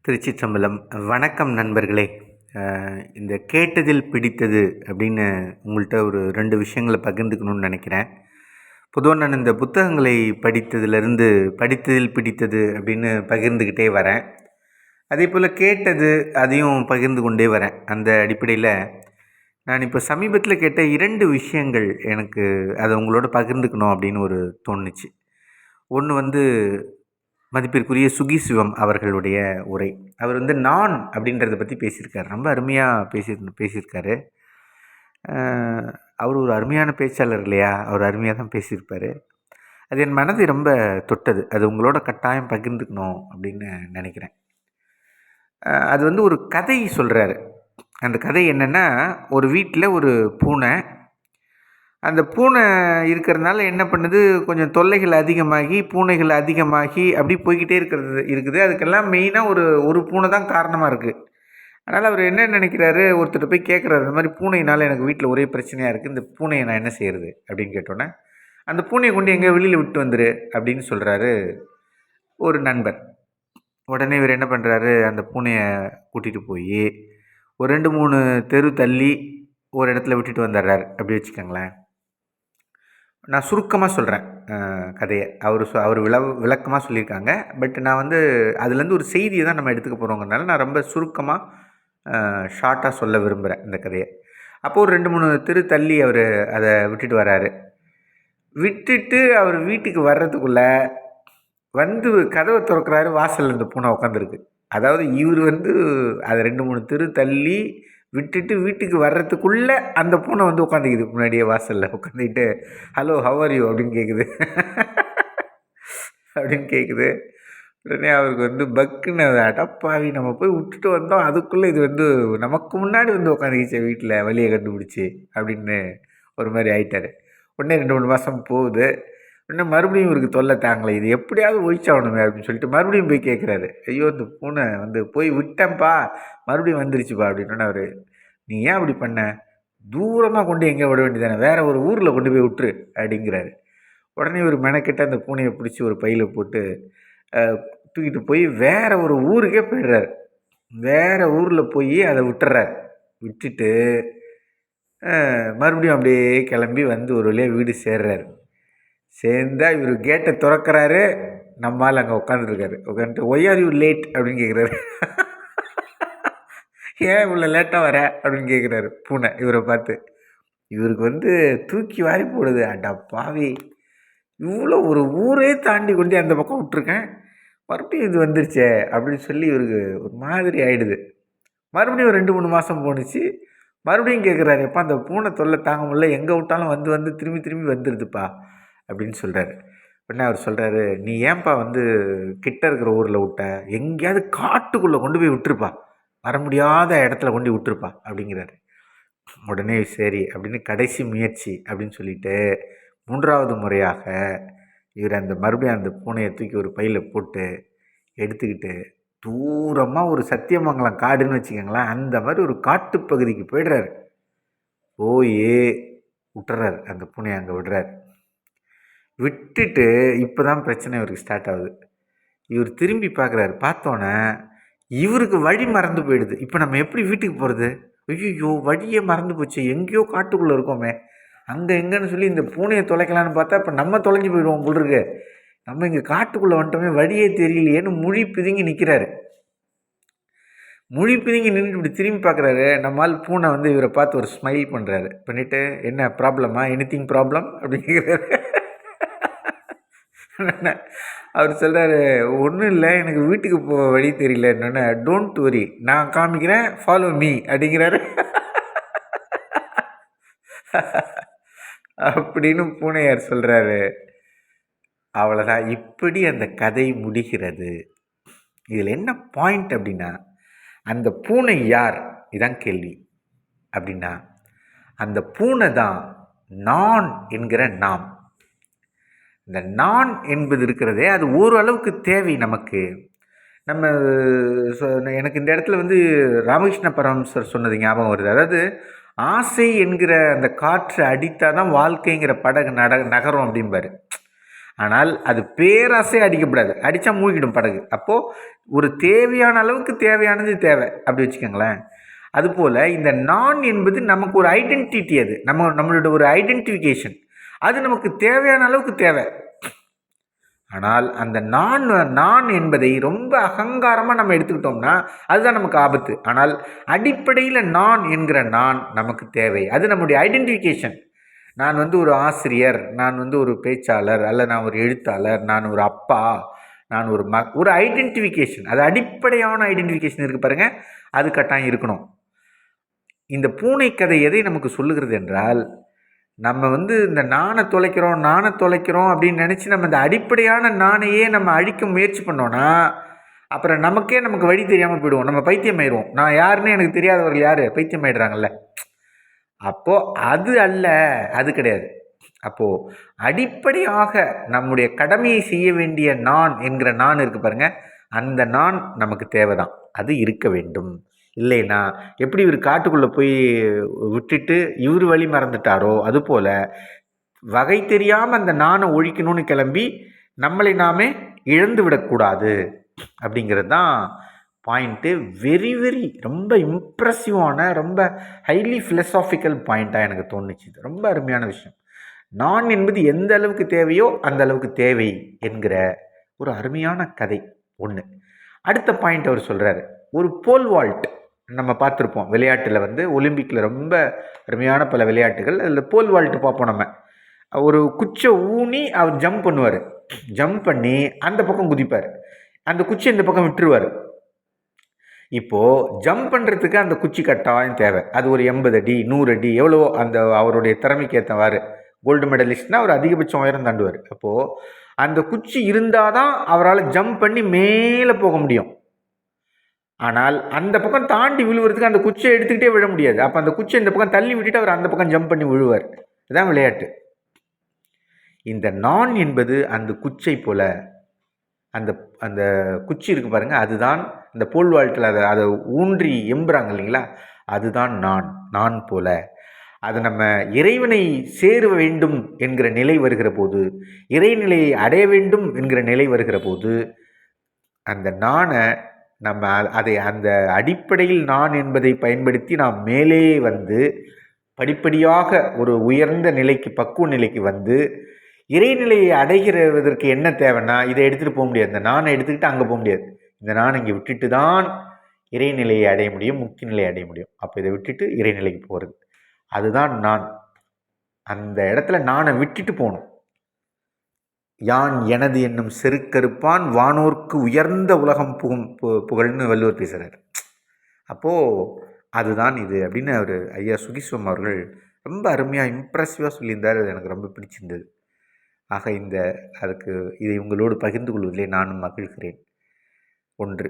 திருச்சிற்றம்பலம். வணக்கம் நண்பர்களே. இந்த கேட்டதில் பிடித்தது அப்படின்னு உங்கள்கிட்ட ஒரு 2 விஷயங்களை பகிர்ந்துக்கணும்னு நினைக்கிறேன். பொதுவாக நான் இந்த புத்தகங்களை படித்ததில் பிடித்தது அப்படின்னு பகிர்ந்துக்கிட்டே வரேன். அதே போல் கேட்டது அதையும் பகிர்ந்து கொண்டே வரேன். அந்த அடிப்படையில் நான் இப்போ சமீபத்தில் கேட்ட 2 விஷயங்கள் எனக்கு அதை உங்களோட பகிர்ந்துக்கணும் அப்படின்னு ஒரு தோணுச்சு. ஒன்று வந்து மதிப்பிற்குரிய சுகிசிவம் அவர்களுடைய உரை. அவர் வந்து நான் அப்படின்றத பற்றி பேசியிருக்காரு. ரொம்ப அருமையாக பேசியிருக்காரு. அவர் ஒரு அருமையான பேச்சாளர் இல்லையா? அவர் அருமையாக தான் பேசியிருப்பார். அது என் மனதை ரொம்ப தொட்டது. அது உங்களோட கட்டாயம் பகிர்ந்துக்கணும் அப்படின்னு நினைக்கிறேன். அது வந்து ஒரு கதை சொல்கிறாரு. அந்த கதை என்னென்னா, ஒரு வீட்டில் ஒரு பூனை. அந்த பூனை இருக்கிறதுனால என்ன பண்ணுது, கொஞ்சம் தொல்லைகள் அதிகமாகி பூனைகள் அதிகமாகி அப்படி போய்கிட்டே இருக்குது. அதுக்கெல்லாம் மெயினாக ஒரு பூனை தான் காரணமாக இருக்குது. அதனால் அவர் என்ன நினைக்கிறாரு, ஒருத்தர் போய் கேட்குறாரு, இந்த மாதிரி பூனையினால் எனக்கு வீட்டில் ஒரே பிரச்சனையாக இருக்குது, இந்த பூனையை நான் என்ன செய்கிறது அப்படின்னு கேட்டோன்னே, அந்த பூனையை கொண்டு எங்கே வெளியில் விட்டு வந்துரு அப்படின்னு சொல்கிறாரு ஒரு நண்பர். உடனே இவர் என்ன பண்ணுறாரு, அந்த பூனையை கூட்டிகிட்டு போய் ஒரு 2-3 தெரு தள்ளி ஒரு இடத்துல விட்டுட்டு வந்துடுறாரு. அப்படி வச்சுக்கோங்களேன். நான் சுருக்கமாக சொல்கிறேன் கதையை. அவர் விளக்கமாக சொல்லியிருக்காங்க. பட் நான் வந்து அதுலேருந்து ஒரு செய்தியை தான் நம்ம எடுத்துக்க போகிறோங்கிறனால நான் ரொம்ப சுருக்கமாக ஷார்ட்டாக சொல்ல விரும்புகிறேன் இந்த கதையை. அப்போது ஒரு 2-3 தெரு தள்ளி அவர் அதை விட்டுட்டு வராரு. விட்டுட்டு அவர் வீட்டுக்கு வர்றதுக்குள்ளே வந்து கதவை திறக்கிறாரு. வாசலில் இந்த பூனை உட்காந்துருக்கு. அதாவது இவர் வந்து அதை 2-3 தெரு தள்ளி விட்டுட்டு வீட்டுக்கு வர்றதுக்குள்ளே அந்த பூனை வந்து உட்காந்துக்குது. முன்னாடியே வாசலில் உட்காந்துக்கிட்டு ஹலோ ஹவ் ஆர் யூ அப்படின்னு கேட்குது. உடனே அவருக்கு வந்து பக்குன்னு அடப்பாவி, நம்ம போய் விட்டுட்டு வந்தோம், அதுக்குள்ளே இது வந்து நமக்கு முன்னாடி வந்து உட்காந்துக்கிச்சு வீட்டில் வழியை கண்டுபிடிச்சி அப்படின்னு ஒரு மாதிரி ஆயிட்டார். உடனே 2-3 மாதம் போகுது. உடனே மறுபடியும் இவருக்கு தொல்லை தாங்கலை. இது எப்படியாவது ஒழிச்சாகணுமே அப்படின்னு சொல்லிட்டு மறுபடியும் போய் கேட்குறாரு. ஐயோ, இந்த பூனை வந்து போய் விட்டேன்ப்பா, மறுபடியும் வந்துருச்சுப்பா அப்படின்னோடனே அவர், நீ ஏன் அப்படி பண்ண, தூரமாக கொண்டு எங்கே விட வேண்டியதானே, வேறு ஒரு ஊரில் கொண்டு போய் விட்டுரு அப்படிங்கிறாரு. உடனே இவர் மெனக்கிட்ட அந்த பூனையை பிடிச்சி ஒரு பையில் போட்டு தூக்கிட்டு போய் வேறு ஒரு ஊருக்கே போயிடுறாரு. வேறு ஊரில் போய் அதை விட்டுறாரு. விட்டுட்டு மறுபடியும் அப்படியே கிளம்பி வந்து ஒரு வழியாக வீடு சேர்றாரு. சேர்ந்தால் இவர் கேட்டை திறக்கிறாரு. நம்மால் அங்கே உட்காந்துருக்காரு. உட்காந்துட்டு ஒய் ஆர் யூ லேட் அப்படின்னு கேட்குறாரு. ஏன் இவ்வளோ லேட்டாக வர அப்படின்னு கேட்குறாரு பூனை இவரை பார்த்து. இவருக்கு வந்து தூக்கி வாரி போடுது. அடா பாவி, இவ்வளோ ஒரு ஊரே தாண்டி கொண்டு அந்த பக்கம் விட்டுருக்கேன், மறுபடியும் இது வந்துருச்சே அப்படின்னு சொல்லி இவருக்கு ஒரு மாதிரி ஆகிடுது. மறுபடியும் ஒரு 2-3 மாதம் போணுச்சு. மறுபடியும் கேட்குறாரு, எப்பா அந்த பூனை தொல்லை தாங்க முடியல, எங்கே விட்டாலும் வந்து வந்து திரும்பி வந்துடுதுப்பா அப்படின்னு சொல்கிறாரு. உடனே அவர் சொல்கிறாரு, நீ ஏன்பா வந்து கிட்ட இருக்கிற ஊரில் விட்ட, எங்கேயாவது காட்டுக்குள்ளே கொண்டு போய் விட்டுருப்பா, வர முடியாத இடத்துல கொண்டு விட்டுருப்பா அப்படிங்கிறாரு. உடனே சரி அப்படின்னு கடைசி முயற்சி அப்படின்னு சொல்லிட்டு 3வது முறையாக இவர் மறுபடியும் அந்த பூனையை தூக்கி ஒரு பையில் போட்டு எடுத்துக்கிட்டு தூரமாக ஒரு சத்தியமங்கலம் காடுன்னு வச்சுக்கோங்களேன், அந்த மாதிரி ஒரு காட்டுப்பகுதிக்கு போய்டுறாரு. போய் விட்டுறாரு, அந்த பூனையை அங்கே விடுறாரு. விட்டுட்டு இப்போ தான் பிரச்சனை இவருக்கு ஸ்டார்ட் ஆகுது. இவர் திரும்பி பார்க்குறாரு. பார்த்தோன்னே இவருக்கு வழி மறந்து போயிடுது. இப்போ நம்ம எப்படி வீட்டுக்கு போகிறது, ஐயோ வழியே மறந்து போச்சு, எங்கேயோ காட்டுக்குள்ளே இருக்கோமே, அங்கே எங்கேன்னு சொல்லி இந்த பூனையை தொலைக்கலான்னு பார்த்தா இப்போ நம்ம தொலைஞ்சி போயிடுவோம் போல் இருக்கு, நம்ம இங்கே காட்டுக்குள்ளே வந்துட்டோமே, வழியே தெரியலையேன்னு முழி பிதுங்கி நிற்கிறாரு. முழி பிதுங்கி நின்று இப்படி திரும்பி பார்க்குறாரு. நம்மால் பூனை வந்து இவரை பார்த்து ஒரு ஸ்மைல் பண்ணுறாரு. பண்ணிவிட்டு என்ன ப்ராப்ளமா, எனிதிங் ப்ராப்ளம் அப்படின்னு கேட்குறாரு. அவர் சொல்கிறாரு, ஒன்றும் இல்லை, எனக்கு வீட்டுக்கு போக வழி தெரியல. என்னென்ன, டோன்ட் வரி, நான் காமிக்கிறேன், ஃபாலோ மீ அப்படிங்கிறாரு. அப்படின்னு பூனையார் சொல்கிறாரு. அவ்வளோதான். இப்படி அந்த கதை முடிகிறது. இதில் என்ன பாயிண்ட் அப்படின்னா, அந்த பூனை யார், இதான் கேள்வி. அப்படின்னா அந்த பூனை தான் நான் என்கிற நாம். இந்த நான் என்பது இருக்கிறதே, அது ஓரளவுக்கு தேவை நமக்கு. நம்ம எனக்கு இந்த இடத்துல வந்து ராமகிருஷ்ண பரமஹம்சர் சொன்னது ஞாபகம் வருது. அதாவது ஆசை என்கிற அந்த காற்று அடித்தால் தான் வாழ்க்கைங்கிற படகு நகரும் அப்படிம்பாரு. ஆனால் அது பேராசை அடிக்கப்படாது, அடித்தா மூழ்கிடும் படகு. அப்போது ஒரு தேவையான அளவுக்கு தேவையானது தேவை, அப்படி வச்சுக்கோங்களேன். அதுபோல் இந்த நான் என்பது நமக்கு ஒரு ஐடென்டிட்டி, அது நம்மளோட ஒரு ஐடென்டிஃபிகேஷன், அது நமக்கு தேவையான அளவுக்கு தேவை. ஆனால் அந்த நான் என்பதை ரொம்ப அகங்காரமாக நம்ம எடுத்துக்கிட்டோம்னா அதுதான் நமக்கு ஆபத்து. ஆனால் அடிப்படையில் நான் என்கிற நான் நமக்கு தேவை, அது நம்முடைய ஐடென்டிஃபிகேஷன். நான் வந்து ஒரு ஆசிரியர், நான் வந்து ஒரு பேச்சாளர், அல்ல நான் ஒரு எழுத்தாளர், நான் ஒரு அப்பா, நான் ஒரு ஐடென்டிஃபிகேஷன், அது அடிப்படையான ஐடென்டிஃபிகேஷன் இருக்குது பாருங்கள், அது கட்டாயம் இருக்கணும். இந்த பூனை கதை எதை நமக்கு சொல்லுகிறது என்றால், நம்ம வந்து இந்த நாணை தொலைக்கிறோம் அப்படின்னு நினச்சி நம்ம இந்த அடிப்படையான நாணையே நம்ம அழிக்க முயற்சி பண்ணோன்னா அப்புறம் நமக்கு வழி தெரியாமல் போயிடுவோம், நம்ம பைத்தியம் ஆயிடுவோம். நான் யாருன்னு எனக்கு தெரியாதவர்கள் யார் பைத்தியம் ஆயிடுறாங்கல்ல. அப்போது அது அல்ல, அது கிடையாது. அப்போது அடிப்படையாக நம்முடைய கடமையை செய்ய வேண்டிய நான் என்கிற நான் இருக்குது பாருங்கள், அந்த நான் நமக்கு தேவைதான், அது இருக்க வேண்டும். இல்லைன்னா எப்படி இவர் காட்டுக்குள்ளே போய் விட்டுட்டு இவர் வழி மறந்துட்டாரோ அதுபோல் வகை தெரியாமல் அந்த நானை ஒழிக்கணும்னு கிளம்பி நம்மளை நாமே இழந்து விடக்கூடாது அப்படிங்கிறது தான் பாயிண்ட்டு. வெரி வெரி ரொம்ப இம்ப்ரெசிவான, ரொம்ப ஹைலி ஃபிலசாபிக்கல் பாயிண்ட்டாக எனக்கு தோணுச்சு. இது ரொம்ப அருமையான விஷயம். நான் என்பது எந்த அளவுக்கு தேவையோ அந்த அளவுக்கு தேவை என்கிற ஒரு அருமையான கதை ஒன்று. அடுத்த பாயிண்ட் அவர் சொல்கிறாரு, ஒரு போல் வால்ட் நம்ம பார்த்துருப்போம் விளையாட்டில், வந்து ஒலிம்பிக்கில் ரொம்ப அருமையான பல விளையாட்டுகள், அதில் போல் வால்ட்டு பார்ப்போம். நம்ம ஒரு குச்சை ஊனி அவர் ஜம்ப் பண்ணுவார், ஜம்ப் பண்ணி அந்த பக்கம் குதிப்பார், அந்த குச்சி இந்த பக்கம் விட்டுருவார். இப்போது ஜம்ப் பண்ணுறதுக்கு அந்த குச்சி கட்டாயம் தேவை, அது ஒரு 80 அடி 100 அடி எவ்வளோ அந்த அவருடைய திறமைக்கு ஏற்றவாறு. கோல்டு மெடலிஸ்ட்னா அவர் அதிகபட்சம் உயரம் தாண்டுவார். அப்போது அந்த குச்சி இருந்தால் தான் அவரால் ஜம்ப் பண்ணி மேலே போக முடியும். ஆனால் அந்த பக்கம் தாண்டி விழுவுறதுக்கு அந்த குச்சியை எடுத்துக்கிட்டே விழ முடியாது. அப்போ அந்த குச்சியை இந்த பக்கம் தள்ளி விட்டுட்டு அவர் அந்த பக்கம் ஜம்ப் பண்ணி விழுவார். இதுதான் விளையாட்டு. இந்த நான் என்பது அந்த குச்சை போல, அந்த அந்த குச்சி இருக்குது பாருங்கள், அதுதான் இந்த போல் வால்ட்டில் அதை ஊன்றி எம்புறாங்க இல்லைங்களா, அதுதான் நான் போல. அது நம்ம இறைவனை சேர வேண்டும் என்கிற நிலை வருகிற போது, இறைநிலையை அடைய வேண்டும் என்கிற நிலை வருகிற போது, அந்த நானை நம்ம அதை அந்த அடிப்படையில் நான் என்பதை பயன்படுத்தி நாம் மேலே வந்து படிப்படியாக ஒரு உயர்ந்த நிலைக்கு, பக்குவ நிலைக்கு வந்து இறைநிலையை அடைகிறதற்கு என்ன தேவைன்னா, இதை எடுத்துகிட்டு போக முடியாது, இந்த நானை எடுத்துக்கிட்டு அங்கே போக முடியாது. இந்த நான் இங்கே விட்டுட்டு தான் இறைநிலையை அடைய முடியும், முக்தி நிலையை அடைய முடியும். அப்போ இதை விட்டுட்டு இறைநிலைக்கு போகிறது, அதுதான் நான். அந்த இடத்துல நானை விட்டுட்டு போகணும். யான் எனது என்னும் செருக்கறுப்பான் வானோர்க்கு உயர்ந்த உலகம் புகழ்னு வள்ளுவர் பேசுகிறார். அப்போது அதுதான் இது அப்படின்னு அவர் ஐயா சுகிஸ்வம் அவர்கள் ரொம்ப அருமையாக இம்ப்ரெசிவாக சொல்லியிருந்தார். அது எனக்கு ரொம்ப பிடிச்சிருந்தது. ஆக அதுக்கு இதை உங்களோடு பகிர்ந்து கொள்வதிலே நானும் மகிழ்கிறேன். ஒன்று.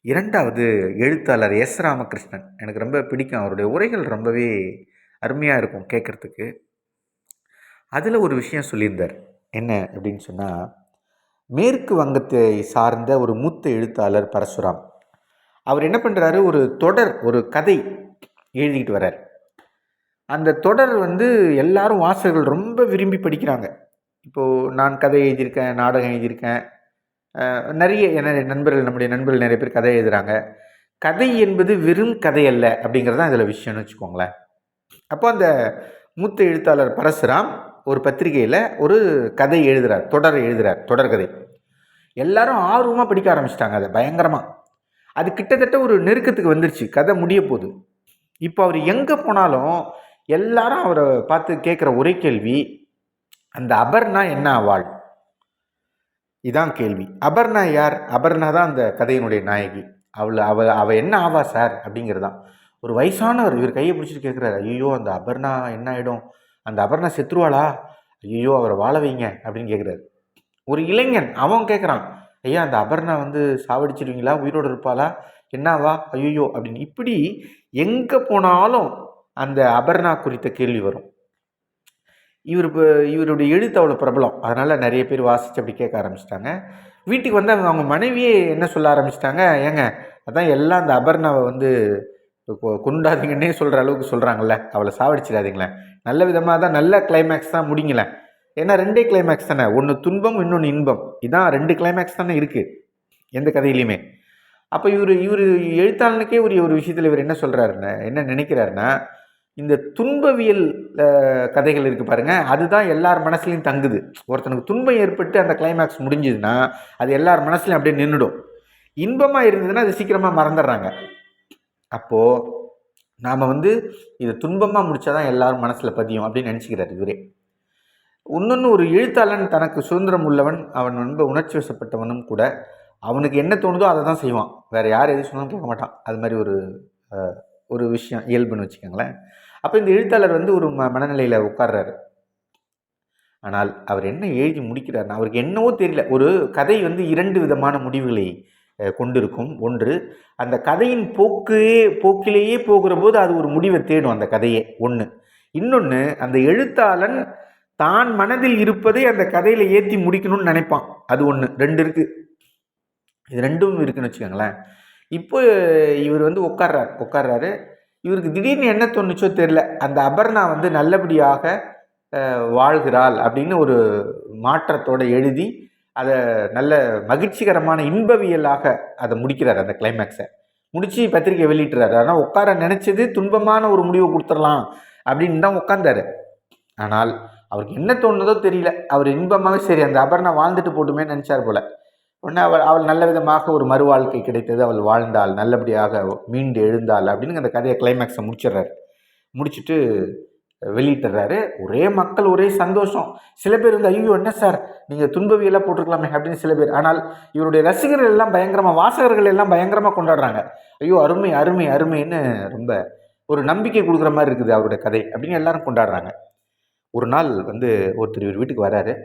இரண்டாவது, எழுத்தாளர் எஸ் ராமகிருஷ்ணன் எனக்கு ரொம்ப பிடிக்கும். அவருடைய உரைகள் ரொம்பவே அருமையாக இருக்கும் கேட்குறதுக்கு. அதில் ஒரு விஷயம் சொல்லியிருந்தார். என்ன அப்படின்னு சொன்னால், மேற்கு வங்கத்தை சார்ந்த ஒரு மூத்த எழுத்தாளர் பரசுராம், அவர் என்ன பண்ணுறாரு, ஒரு கதை எழுதிக்கிட்டு வர்றார். அந்த தொடர் வந்து எல்லாரும் வாசகர்கள் ரொம்ப விரும்பி படிக்கிறாங்க. இப்போது நான் கதை எழுதியிருக்கேன், நாடகம் எழுதியிருக்கேன், நிறைய நம்முடைய நண்பர்கள் நிறைய பேர் கதை எழுதுகிறாங்க. கதை என்பது வெறும் கதை அல்ல அப்படிங்கிறது தான் இதில் விஷயம்னு வச்சுக்கோங்களேன். அப்போ அந்த மூத்த எழுத்தாளர் பரசுராம் ஒரு பத்திரிகையில் ஒரு கதை எழுதுகிறார், தொடர்கதை. எல்லாரும் ஆர்வமாக படிக்க ஆரம்பிச்சிட்டாங்க அதை பயங்கரமாக. அது கிட்டத்தட்ட ஒரு நெருக்கத்துக்கு வந்துருச்சு, கதை முடிய போகுது. இப்போ அவர் எங்கே போனாலும் எல்லாரும் அவரை பார்த்து கேட்குற ஒரே கேள்வி, அந்த அபர்ணா என்ன ஆவாள்? இதான் கேள்வி. அபர்ணா யார்? அபர்ணா தான் அந்த கதையினுடைய நாயகி. அவள் என்ன ஆவா சார் அப்படிங்கிறதான். ஒரு வயசானவர் இவர் கையை பிடிச்சிட்டு கேட்குறாரு, ஐயோ அந்த அபர்ணா என்ன ஆகிடும், அந்த அபர்ணா செத்துருவாளா, ஐயோ அவரை வாழ வைங்க அப்படின்னு கேட்குறாரு. ஒரு இளைஞன் அவன் கேட்குறான், ஐயா அந்த அபர்ணா வந்து சாவடிச்சிடுவீங்களா, உயிரோடு இருப்பாளா, என்னவா, ஐயோ அப்படின்னு. இப்படி எங்கே போனாலும் அந்த அபர்ணா குறித்த கேள்வி வரும். இவருடைய எழுத்து அவ்வளோ பிரபலம், அதனால் நிறைய பேர் வாசித்து அப்படி கேட்க ஆரம்பிச்சிட்டாங்க. வீட்டுக்கு வந்து அவங்க மனைவியே என்ன சொல்ல ஆரம்பிச்சிட்டாங்க, ஏங்க அதான் எல்லாம் அந்த அபர்ணாவை வந்து கொண்டாதீங்கன்னே சொல்கிற அளவுக்கு சொல்கிறாங்கல்ல, அவளை சாவடிச்சிடாதீங்களேன், நல்ல விதமாக தான், நல்ல கிளைமேக்ஸ் தான் முடிங்களேன், ஏன்னா 2 கிளைமேக்ஸ் தானே. ஒண்ணு துன்பம், இன்னொன்னு இன்பம். இதான் 2 கிளைமேக்ஸ் தானே இருக்கு, எந்த கதையிலயுமே. அப்ப இவரு இவரு எழுத்தாளனுக்கே ஒரு ஒரு விஷயத்துல இவரு என்ன சொல்றாருன்னா, என்ன நினைக்கிறாருன்னா, இந்த துன்பவியல் கதைகள் இருக்கு பாருங்க, அதுதான் எல்லார் மனசுலயும் தங்குது. ஒருத்தனுக்கு துன்பம் ஏற்பட்டு அந்த கிளைமேக்ஸ் முடிஞ்சதுன்னா, அது எல்லார் மனசுலயும் அப்படியே நின்னுடும். இன்பமா இருந்ததுன்னா, அது சீக்கிரமா மறந்துடுறாங்க. அப்போ நாம வந்து இது துன்பமா முடிச்சாதான் எல்லாரும் மனசுல பதியும் அப்படின்னு நினைச்சுக்கிறாரு இவரே. இன்னொன்னு, ஒரு எழுத்தாளன் தனக்கு சுதந்திரம் உள்ளவன், அவன் வந்து உணர்ச்சி வசப்பட்டவனும் கூட. அவனுக்கு என்ன தோணுதோ அதை தான் செய்வான். வேற யார் எது சொன்னாலும் கேட்க மாட்டான். அது மாதிரி ஒரு விஷயம் இயல்புன்னு வச்சுக்கோங்களேன். அப்போ இந்த எழுத்தாளர் வந்து ஒரு மனநிலையில் உட்கார்றாரு. ஆனால் அவர் என்ன எழுதி முடிக்கிறார்னா, அவருக்கு என்னவோ தெரியல. ஒரு கதை வந்து 2 விதமான முடிவுகளை கொண்டிருக்கும். ஒன்று, அந்த கதையின் போக்கிலேயே போகிற போது அது ஒரு முடிவை தேடும் அந்த கதையே ஒன்று. இன்னொன்று, அந்த எழுத்தாளன் தான் மனதில் இருப்பதை அந்த கதையில ஏற்றி முடிக்கணும்னு நினைப்பான். அது ஒன்று. 2 இருக்கு. இது 2ம் இருக்குன்னு வச்சுக்கோங்களேன். இப்போ இவர் வந்து உட்கார்றாரு. இவருக்கு திடீர்னு என்ன தோணுச்சோ தெரியல, அந்த அபர்ணா வந்து நல்லபடியாக வாழ்கிறாள் அப்படின்னு ஒரு மாற்றத்தோடு எழுதி அதை நல்ல மகிழ்ச்சிகரமான இன்பவியலாக அதை முடிக்கிறார். அந்த கிளைமேக்ஸை முடித்து பத்திரிக்கை வெளியிட்டுறாரு. ஆனால் உட்கார நினச்சது துன்பமான ஒரு முடிவை கொடுத்துடலாம் அப்படின்னு தான் உட்கார்ந்தாரு. ஆனால் அவருக்கு என்ன தோணுதோ தெரியல, அவர் இன்பமாக சரி அந்த அபர்ணா வாழ்ந்துட்டு போட்டுமே நினச்சார் போல. உடனே அவள் நல்ல விதமாக ஒரு மறு வாழ்க்கை கிடைத்தது, அவள் வாழ்ந்தாள், நல்லபடியாக மீண்டு எழுந்தாள் அப்படின்னு அந்த கதையை கிளைமேக்ஸை முடிச்சிடுறாரு. முடிச்சுட்டு வெளியிட்டுறாரு. ஒரே மக்கள், ஒரே சந்தோஷம். சில பேர் வந்து ஐயோ என்ன சார் நீங்கள் துன்பவியெல்லாம் போட்டிருக்கலாமே அப்படின்னு சில பேர். ஆனால் இவருடைய ரசிகர்கள் எல்லாம் பயங்கரமாக, வாசகர்கள் எல்லாம் பயங்கரமாக கொண்டாடுறாங்க. ஐயோ அருமை அருமை அருமைன்னு ரொம்ப ஒரு நம்பிக்கை கொடுக்குற மாதிரி இருக்குது அவருடைய கதை அப்படின்னு எல்லாரும் கொண்டாடுறாங்க. ஒரு நாள் வந்து ஒருத்தர் இவர் வீட்டுக்கு வராரு.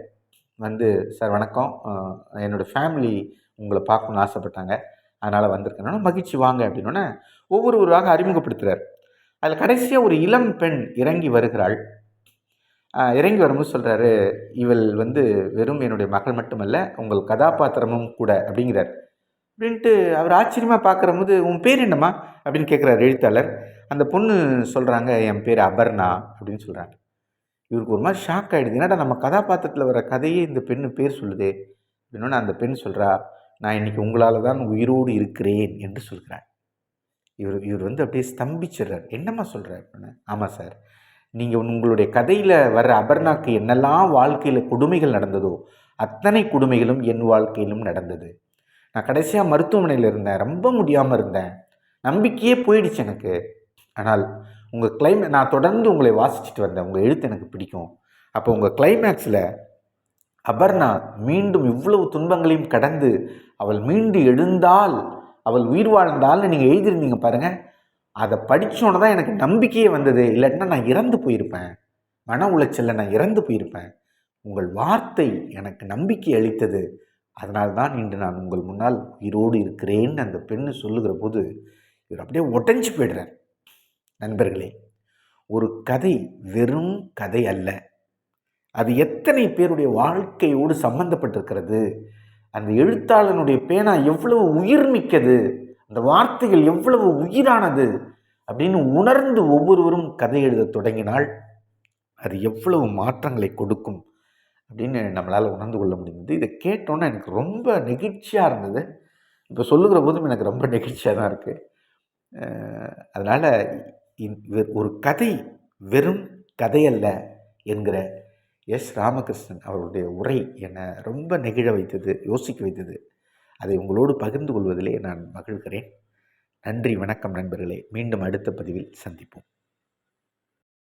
வந்து சார் வணக்கம், என்னோடய ஃபேமிலி உங்களை பார்க்கணுன்னு ஆசைப்பட்டாங்க, அதனால் வந்திருக்கேன். மகிழ்ச்சி வாங்க அப்படின்னோடனே ஒவ்வொருவராக அறிமுகப்படுத்துகிறார். அதில் கடைசியாக ஒரு இளம் பெண் இறங்கி வருகிறாள். இறங்கி வரும்போது சொல்கிறாரு, இவள் வந்து வெறும் என்னுடைய மகள் மட்டுமல்ல, உங்கள் கதாபாத்திரமும் கூட அப்படிங்கிறார். அப்படின்ட்டு அவர் ஆச்சரியமாக பார்க்குற போது, உன் பேர் என்னம்மா அப்படின்னு கேட்குறாரு எழுத்தாளர். அந்த பொண்ணு சொல்கிறாங்க, என் பேர் அபர்ணா அப்படின்னு சொல்கிறாங்க. இவருக்கு ஒரு மாதிரி ஷாக் ஆகிடுது. என்னடா நம்ம கதாபாத்திரத்தில் வர கதையே இந்த பெண்ணு பேர் சொல்லுதே அப்படின்னோடனே அந்த பெண் சொல்கிறா, நான் இன்றைக்கி உங்களால் தான் உயிரோடு இருக்கிறேன் என்று சொல்கிறார். இவர் வந்து அப்படியே ஸ்தம்பிச்சிடுறார். என்னம்மா சொல்கிறார் அப்படின்னு. ஆமாம் சார், நீங்கள் உங்களுடைய கதையில் வர்ற அபர்ணாக்கு என்னெல்லாம் வாழ்க்கையில் கொடுமைகள் நடந்ததோ அத்தனை கொடுமைகளும் என் வாழ்க்கையிலும் நடந்தது. நான் கடைசியாக மருத்துவமனையில் இருந்தேன், ரொம்ப முடியாமல் இருந்தேன், நம்பிக்கையே போயிடுச்சு எனக்கு. ஆனால் உங்கள் நான் தொடர்ந்து உங்களை வாசிச்சுட்டு வந்தேன், உங்கள் எழுத்து எனக்கு பிடிக்கும். அப்போ உங்கள் கிளைமேக்ஸில் அபர்ணா மீண்டும் இவ்வளவு துன்பங்களையும் கடந்து அவள் மீண்டு எழுந்தால், அவள் உயிர் வாழ்ந்தால்னு நீங்கள் எழுதியிருந்தீங்க பாருங்கள். அதை படித்தோன்னு தான் எனக்கு நம்பிக்கையே வந்தது. இல்லாட்டினா நான் இறந்து போயிருப்பேன், மன உளைச்சலில் நான் இறந்து போயிருப்பேன். உங்கள் வார்த்தை எனக்கு நம்பிக்கை அளித்தது, அதனால்தான் இன்று நான் உங்கள் முன்னால் உயிரோடு இருக்கிறேன்னு அந்த பெண்ணு சொல்லுகிற போது இவர் அப்படியே உடஞ்சி போய்டுறார். நண்பர்களே, ஒரு கதை வெறும் கதை அல்ல, அது எத்தனை பேருடைய வாழ்க்கையோடு சம்பந்தப்பட்டிருக்கிறது. அந்த எழுத்தாளனுடைய பேனா எவ்வளவு உயிர் மிக்கது, அந்த வார்த்தைகள் எவ்வளவு உயிரானது அப்படின்னு உணர்ந்து ஒவ்வொருவரும் கதை எழுத தொடங்கினால் அது எவ்வளவு மாற்றங்களை கொடுக்கும் அப்படின்னு நம்மளால் உணர்ந்து கொள்ள முடிந்தது. இதை கேட்டோன்னே எனக்கு ரொம்ப நெகிழ்ச்சியாக இருந்தது. இப்போ சொல்லுகிற போதும் எனக்கு ரொம்ப நெகிழ்ச்சியாக தான் இருக்குது. அதனால் ஒரு கதை வெறும் கதையல்ல என்கிற எஸ். ராமகிருஷ்ணன் அவருடைய உரை என்னை ரொம்ப நெகிழ வைத்தது, யோசிக்க வைத்தது. அதை உங்களோடு பகிர்ந்து கொள்வதிலே நான் மகிழ்கிறேன். நன்றி, வணக்கம் நண்பர்களே. மீண்டும் அடுத்த பதிவில் சந்திப்போம்.